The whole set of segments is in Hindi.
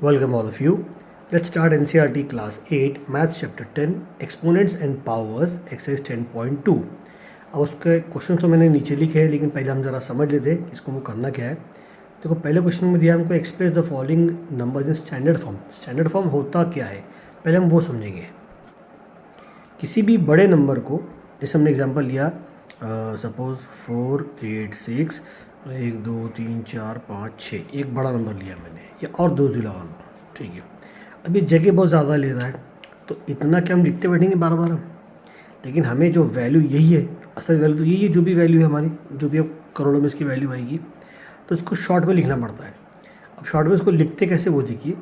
Welcome all of you. Let's start NCERT class 8 Maths chapter 10 Exponents and Powers exercise 10.2. अब उसके क्वेश्चन तो मैंने नीचे लिखे हैं, लेकिन पहले हम ज़रा समझ लेते हैं कि इसको हमको करना क्या है। देखो, पहले क्वेश्चन में दिया हमको express the following numbers in standard form. Standard form होता क्या है, पहले हम वो समझेंगे। किसी भी बड़े नंबर को, जैसे हमने एग्जांपल लिया सपोज 4, 8, 6, 1, 2, 3, 4, 5, 6, एक बड़ा नंबर लिया मैंने, या और दो लगा लो, ठीक है। अभी जगह बहुत ज़्यादा ले रहा है, तो इतना क्या हम लिखते बैठेंगे बार बार हम, लेकिन हमें जो वैल्यू यही है, असल वैल्यू तो यही है, जो भी वैल्यू है हमारी, जो भी अब करोड़ों में इसकी वैल्यू आएगी, तो इसको शॉर्ट में लिखना पड़ता है। अब शॉर्ट में इसको लिखते कैसे, वो देखिए।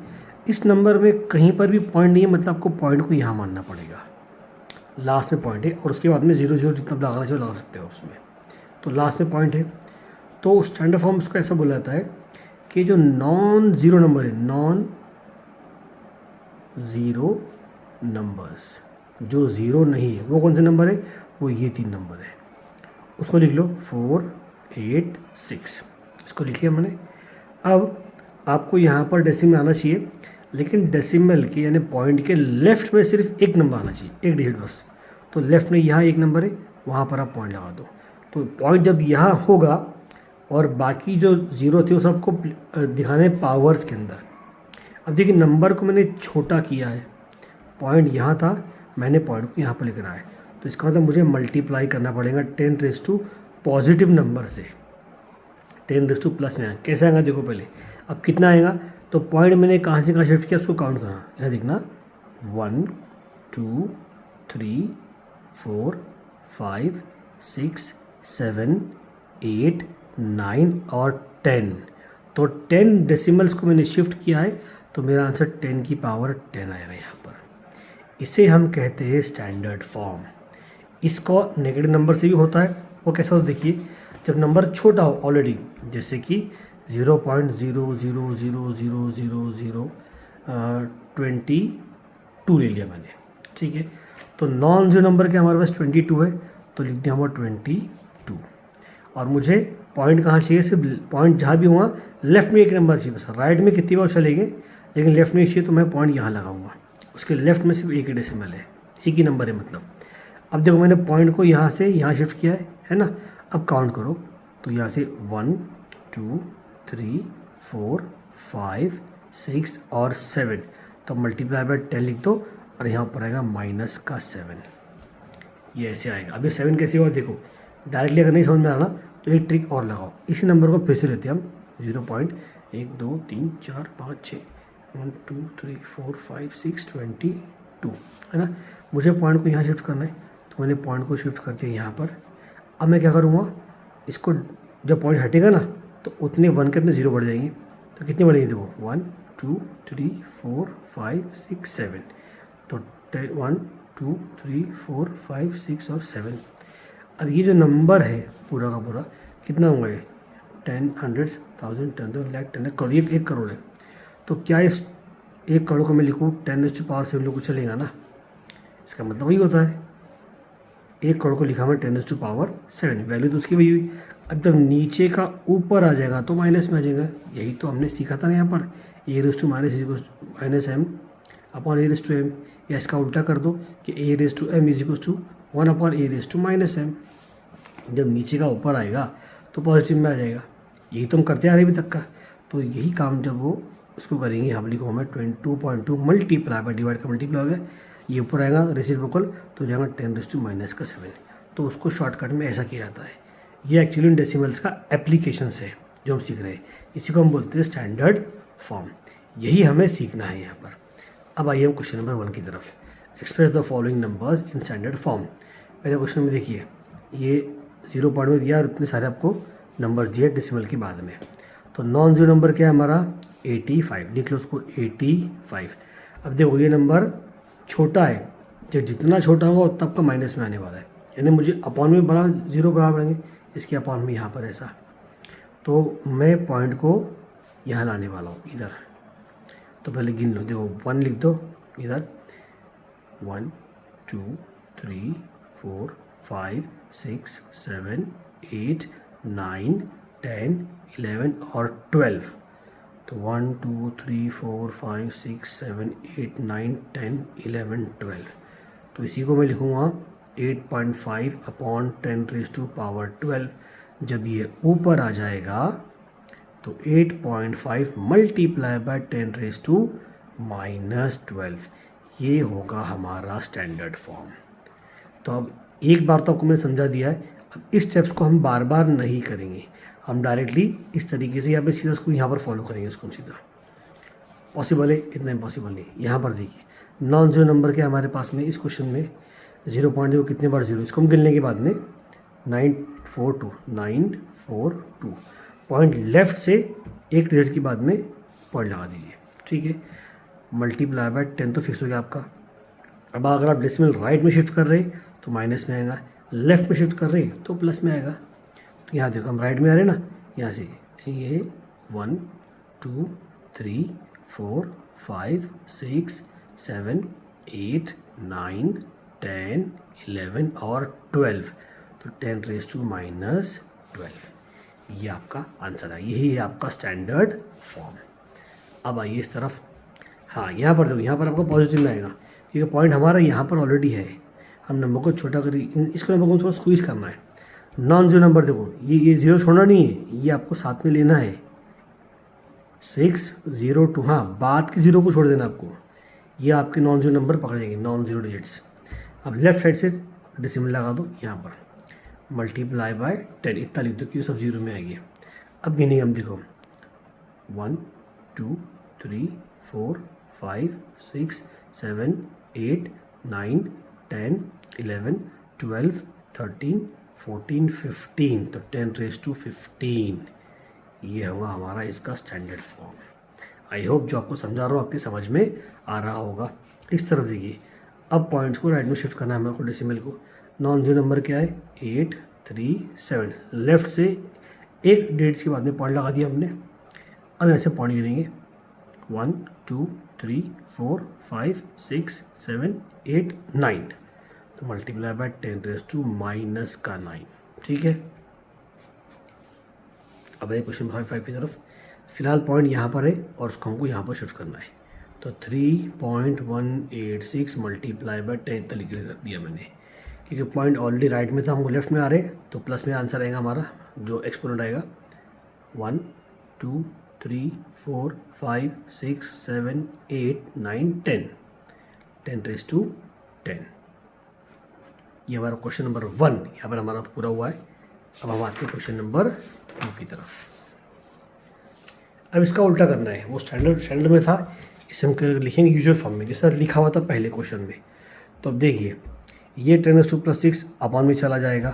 इस नंबर में कहीं पर भी पॉइंट नहीं है, मतलब आपको पॉइंट को यहाँ मानना पड़ेगा। लास्ट में पॉइंट है, और उसके बाद में 0 0 जितना लगाना चाहिए लगा सकते हो उसमें, तो लास्ट में पॉइंट है। तो स्टैंडर्ड फॉर्म इसको ऐसा बोला जाता है कि जो नॉन ज़ीरो नंबर है, नॉन ज़ीरो नंबर्स, जो ज़ीरो नहीं है वो कौन से नंबर है, वो ये 3 नंबर है। उसको लिख लो 4, 8, 6, इसको लिख लिया मैंने। अब आपको यहाँ पर डेसिमल आना चाहिए, लेकिन डेसिमल के यानी पॉइंट के लेफ़्ट में सिर्फ एक नंबर आना चाहिए, एक डिजिट बस। तो लेफ़्ट में यहाँ एक नंबर है, वहाँ पर आप पॉइंट लगा दो। तो पॉइंट जब यहाँ होगा और बाकी जो ज़ीरो थे वो सबको दिखाने पावर्स के अंदर। अब देखिए, नंबर को मैंने छोटा किया है, पॉइंट यहाँ था, मैंने पॉइंट को यहाँ पर लिखना है, तो इसका मतलब मुझे मल्टीप्लाई करना पड़ेगा 10 रेज़ टू पॉजिटिव नंबर से, 10 रेज़ टू प्लस में आएगा। कैसे आएगा देखो पहले, अब कितना आएगा, तो पॉइंट मैंने कहाँ से कहाँ शिफ्ट किया उसको काउंट करना। यहाँ देखना 1, 2, 3, 4, 5, 6, 7, 8, 9 और 10। तो 10 डेसिमल्स को मैंने शिफ्ट किया है, तो मेरा आंसर 10 की पावर 10 आएगा यहाँ पर। इसे हम कहते हैं स्टैंडर्ड फॉर्म। इसको नेगेटिव नंबर से भी होता है। वो कैसा होता है देखिए, जब नंबर छोटा हो ऑलरेडी, जैसे कि 0.0000022 ले लिया मैंने, ठीक है। तो नॉन ज़ीरो नंबर के हमारे पास 22 है, तो लिख दिया हमारा 22। और मुझे पॉइंट कहाँ चाहिए, सिर्फ पॉइंट जहाँ भी हुआ लेफ़्ट में एक नंबर चाहिए बस। राइट में कितनी बार चलेंगे, लेकिन लेफ़्ट में चाहिए, तो मैं पॉइंट यहाँ लगाऊंगा। उसके लेफ़्ट में सिर्फ एक ही डेसिमल है, एक ही नंबर है मतलब। अब देखो, मैंने पॉइंट को यहाँ से यहाँ शिफ्ट किया है ना। अब काउंट करो, तो यहाँ से 1, 2, 3, 4, 5, 6 और 7, तो मल्टीप्लाई बाय 10 लिख दो, और यहाँ पर आएगा -7। ये ऐसे आएगा। अब ये 7 कैसे होगा देखो, डायरेक्टली अगर नहीं समझ में आ रहा तो एक ट्रिक और लगाओ। इसी नंबर को फिर से लेते हैं हम, 0.1 2 3 4 5 6 1 2 3 4 5 6 22 है ना। मुझे पॉइंट को यहाँ शिफ्ट करना है, तो मैंने पॉइंट को शिफ्ट कर दिया यहाँ पर। अब मैं क्या करूँगा, इसको जब पॉइंट हटेगा ना, तो उतने 1 के अंदर 0 बढ़ जाएंगे। तो कितने बढ़ेंगे देखो, 1 2 3 4 5 6 7, तो 1 2 3 4 5 6 और 7। अब ये जो नंबर है पूरा का पूरा कितना होगा, ये 10, 100, 1000, 10 लाख, 10 लाख करोड़, ये 1 करोड़ है। तो क्या इस 1 करोड़ को मैं लिखूँ 10⁻7 लोग चलेगा ना। इसका मतलब वही होता है, 1 करोड़ को लिखा मैं 10⁻7, वैल्यू तो उसकी वही हुई। अब जब नीचे का ऊपर आ जाएगा तो माइनस में आ जाएगा। यही तो हमने सीखा था ना यहाँ पर, a⁻m अपॉन a⁻m, या इसका उल्टा कर दो कि a⁻m = 1 अपॉन a⁻−m। जब नीचे का ऊपर आएगा तो पॉजिटिव में आ जाएगा। यही तो हम करते आ रहे अभी तक का। तो यही काम जब वो इसको करेंगे, हम लिखो हमें 22.2 मल्टीप्लाई बाय डिवाइड का मल्टीप्लाई हो गया, ये ऊपर आएगा रेसिप्रोकल, तो जाएगा 10⁻⁻7। तो उसको शॉर्टकट में ऐसा किया जाता है। ये एक्चुअली इन डेसिमल्स का एप्लीकेशंस है जो हम सीख रहे हैं। इसी को हम बोलते हैं स्टैंडर्ड फॉर्म। यही हमें सीखना है यहाँ पर। अब आइए हम क्वेश्चन नंबर 1 की तरफ। Express the following numbers in standard form. पहले क्वेश्चन में देखिए, ये 0 पॉइंट में दिया और इतने सारे आपको नंबर दिए डेसिमल के बाद में। तो नॉन ज़ीरो नंबर क्या है हमारा, 85, लिख लो उसको 85। अब देखो, ये नंबर छोटा है, जब जितना छोटा होगा उतना आपका माइनस में आने वाला है, यानी मुझे अपॉन में बड़ा 0 बराबर आएंगे, इसके अपॉन में यहाँ पर ऐसा। तो मैं पॉइंट को यहाँ लाने वाला हूँ इधर। तो पहले गिन लो, देखो 1 लिख दो इधर, 1 2 3 4 5 6 7 8 9 10 11 और 12। तो 1 2 3 4 5 6 7 8 9 10 11 12, तो इसी को मैं लिखूँगा 8.5 अपॉन 10⁻²12। जब ये ऊपर आ जाएगा तो 8.5 मल्टीप्लाई बाय 10⁻⁻12, ये होगा हमारा स्टैंडर्ड फॉर्म। तो अब एक बार तो आपको मैंने समझा दिया है, अब इस स्टेप्स को हम बार बार नहीं करेंगे, हम डायरेक्टली इस तरीके से यहाँ पे सीधा उसको यहाँ पर फॉलो करेंगे। इसको सीधा पॉसिबल है, इतना इम्पॉसिबल नहीं। यहाँ पर देखिए नॉन जीरो नंबर के हमारे पास में इस क्वेश्चन में 0.0 कितने बार जीरो, इसको हम गिनने के बाद में 942 पॉइंट लेफ्ट से एक डिजिट के बाद में पॉइंट लगा दीजिए, ठीक है। मल्टीप्लाई बाय 10 तो फिक्स हो गया आपका। अब अगर आप डेसिमल राइट में शिफ्ट कर रहे तो माइनस में आएगा, लेफ्ट में शिफ्ट कर रहे तो प्लस में आएगा। तो यहाँ देखो हम राइट में आ रहे हैं ना, यहाँ से ये 1 2 3 4 5 6 7 8 9 10 11 और 12, तो 10⁻⁻12 ये आपका आंसर है, यही है आपका स्टैंडर्ड फॉर्म। अब आइए इस तरफ, हाँ यहाँ पर देखो, यहाँ पर आपको पॉजिटिव में आएगा क्योंकि पॉइंट हमारा यहाँ पर ऑलरेडी है। हम नंबर को छोटा करिए, इसको नंबर को थोड़ा स्क्वीज़ करना है। नॉन जीरो नंबर देखो, ये जीरो छोड़ना नहीं है, ये आपको साथ में लेना है। 602, हाँ बाद के जीरो को छोड़ देना आपको, ये आपके नॉन जीरो नंबर पकड़ जाएंगे, नॉन जीरो डिजिट्स। अब लेफ्ट साइड से डेसिमल लगा दो यहाँ पर, मल्टीप्लाई बाय 10 इतना लिख दो क्योंकि सब जीरो में आएगी। अब गिनेंगे हम, देखो 1 2 3 4 5 6 7 8 9 10 11 12 13 14 15, तो 10⁻15 ये होगा हमारा इसका स्टैंडर्ड फॉर्म। आई होप जो आपको समझा रहा हूँ आपकी समझ में आ रहा होगा। इस तरफ देखिए, अब पॉइंट्स को राइट में शिफ्ट करना है हमारे को, डेसिमल को। नॉन जीरो नंबर क्या है 8 3 7, लेफ्ट से एक डेट्स के बाद में पॉइंट लगा दिया हमने। अब ऐसे पॉइंट गिनेंगे 1 2 3 4 5 6 7 8 9, तो मल्टीप्लाई बाय 10⁻⁻9, ठीक है। अब एक क्वेश्चन 5 की तरफ, फिलहाल पॉइंट यहाँ पर है और उसको हमको यहाँ पर शिफ्ट करना है। तो 3.186 मल्टीप्लाई बाय 10 इतना लिख दिया मैंने, क्योंकि पॉइंट ऑलरेडी राइट में था, हमको लेफ्ट में आ रहे तो प्लस में आंसर आएगा हमारा, जो एक्सपोनेंट आएगा 1 2 3 4 5 6 7 8 9 10, 10⁻10। ये हमारा क्वेश्चन नंबर 1 यहाँ पर हमारा पूरा हुआ है। अब हम आते हैं क्वेश्चन नंबर 2 की तरफ। अब इसका उल्टा करना है, वो स्टैंडर्ड में था, इसे हम लिखेंगे यूजुअल फॉर्म में जैसा लिखा हुआ था पहले क्वेश्चन में। तो अब देखिए ये 10⁻² अपॉन में चला जाएगा,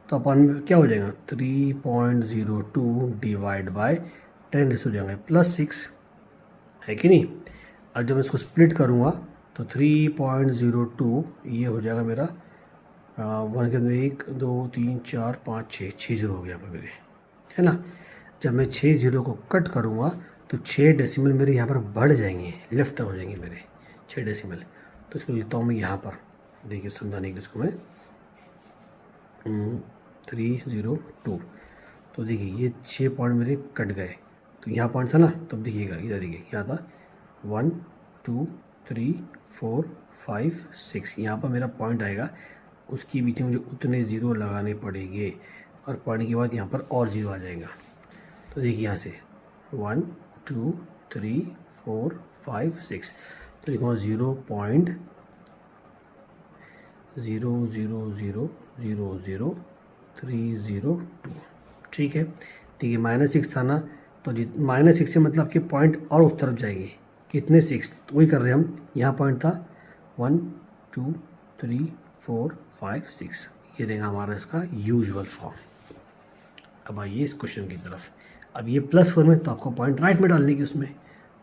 तो अपॉन में क्या हो जाएगा 3.02 डिवाइड बाय 10 हो जाएगा +6, है कि नहीं। अब जब मैं इसको स्प्लिट करूँगा तो 3.02 ये हो जाएगा मेरा 1 के अंदर 1 2 3 4 5 6 जीरो हो गया यहाँ पर मेरे, है ना। जब मैं 6 जीरो को कट करूँगा तो 6 डेसिमल मेरे यहाँ पर बढ़ जाएंगे, लेफ्ट तरफ हो जाएंगे मेरे 6 डेसिमल। तो इसको लिखता हूँ मैं यहाँ पर, देखिए समझाने के लिए इसको मैं 302। तो देखिए ये 6 पॉइंट मेरे कट गए, तो यहाँ पॉइंट था ना, तो अब देखिएगा इधर देखिए यहाँ था 1 2 3 4 5 6, यहाँ पर मेरा पॉइंट आएगा, उसके बीच में मुझे उतने ज़ीरो लगाने पड़ेंगे और पॉइंट के बाद यहाँ पर और ज़ीरो आ जाएगा। तो देखिए यहाँ से 1 2 3 4 5 6, तो देखो 0.00000302, ठीक है। देखिए -6 था ना, तो -6 से मतलब आपके पॉइंट और उस तरफ जाएंगे, कितने 6, तो वही कर रहे हैं हम। यहाँ पॉइंट था 1 2 3 4 5 6, ये रहेगा हमारा इसका यूजुअल फॉर्म। अब आइए इस क्वेश्चन की तरफ। अब ये +4 में, तो आपको पॉइंट राइट में डालने की उसमें,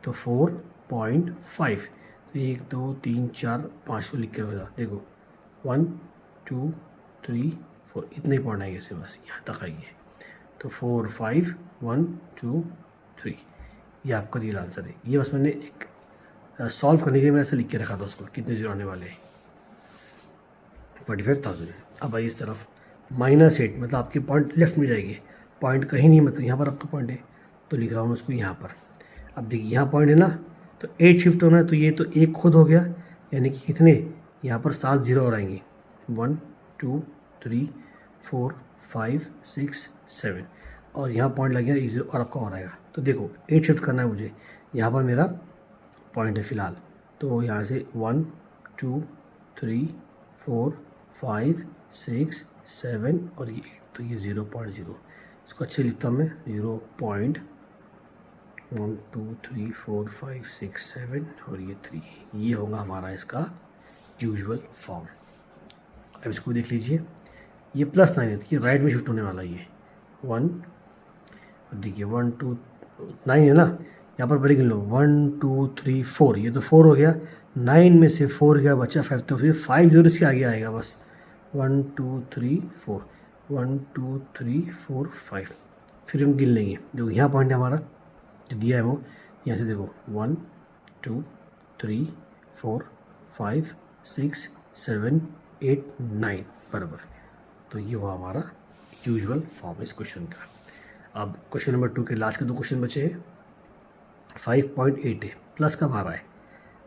तो 4.5, तो 1 2 3 4 5 को लिख के रखा, देखो 1 2 3 4 इतने ही पॉइंट आएंगे, बस यहाँ तक आइए, तो 4 5 1 2 3, ये आपका रियल आंसर है। ये बस मैंने एक सॉल्व करने के लिए मैंने ऐसा लिख के रखा था उसको, कितने जीरो आने वाले हैं 45,000। अब आइए इस तरफ -8, मतलब आपके पॉइंट लेफ्ट में जाएगी, पॉइंट कहीं नहीं, मतलब यहाँ पर आपका पॉइंट है, तो लिख रहा हूँ मैं उसको यहाँ पर। अब देखिए यहाँ पॉइंट है ना, तो 8 शिफ्ट होना है, तो ये तो एक खुद हो गया, यानी कि कितने यहाँ पर 7 जीरो और आएंगे, 1 2 3 4 5 6 7, और यहाँ पॉइंट लग गया एक जीरो और आपका और आएगा। तो देखो 8 शिफ्ट करना है मुझे, यहाँ पर मेरा पॉइंट है फ़िलहाल, तो यहाँ से 1 2 3 4 5 6 7 और ये 8, तो ये 0.0, इसको अच्छे लिखता हूँ मैं 0.1 2 3 4 5 6 7 और ये 3, ये होगा हमारा इसका यूजुअल फॉर्म। अब इसको देख लीजिए, ये +9 है, ये राइट में शिफ्ट होने वाला है, ये 1, अब देखिए 1 2 9 है ना, यहाँ पर बड़ी गिन लो 1 2 3 4, ये तो 4 हो गया, 9 में से 4 गया बचा 5, तो फिर 5 जीरो इसके आगे आएगा बस, 1 2 3 4 1 2 3 4 5, फिर हम गिन लेंगे। देखो यहाँ पॉइंट है हमारा जो दिया है वो, यहाँ से देखो 1 2 3 4 5 6 7 8 9 बराबर, तो ये हुआ हमारा यूजुअल फॉर्म इस क्वेश्चन का। अब क्वेश्चन नंबर 2 के लास्ट के 2 क्वेश्चन बचे हैं। 5.8 है, प्लस कब आ रहा है,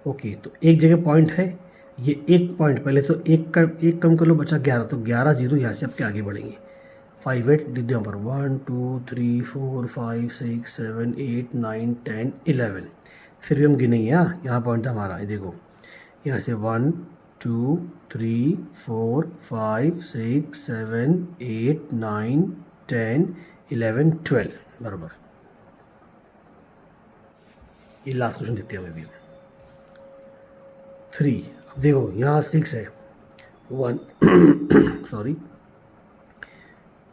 ओके, तो एक जगह पॉइंट है, ये एक पॉइंट पहले तो एक कम कर लो, बचा 11, तो 11 जीरो यहाँ से आपके आगे बढ़ेंगे। 5 8 लिख दो यहाँ पर 1 2 3 4 5 6 7 8 9 10 11, फिर भी हम गिनेंगे। यहाँ पॉइंट था हमारा, ये देखो यहाँ से 1 2 3 4 5 6 7 8 9 10 11 12 बराबर। ये लास्ट क्वेश्चन देखते हैं हमें भी 3। अब देखो यहाँ 6 है, 1 सॉरी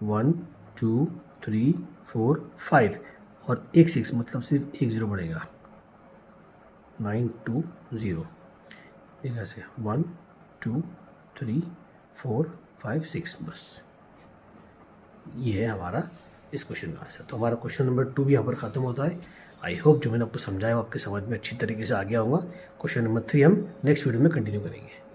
1 2 3 4 5 और एक 6, मतलब सिर्फ एक जीरो बढ़ेगा, 9 2 0, देखा से 1 2 3 4 5 6, बस ये है हमारा इस क्वेश्चन का आंसर। तो हमारा क्वेश्चन नंबर 2 भी यहाँ पर ख़त्म होता है। आई होप जो मैंने आपको समझाया वो आपके समझ में अच्छी तरीके से आ गया होगा। क्वेश्चन नंबर 3 हम नेक्स्ट वीडियो में कंटिन्यू करेंगे।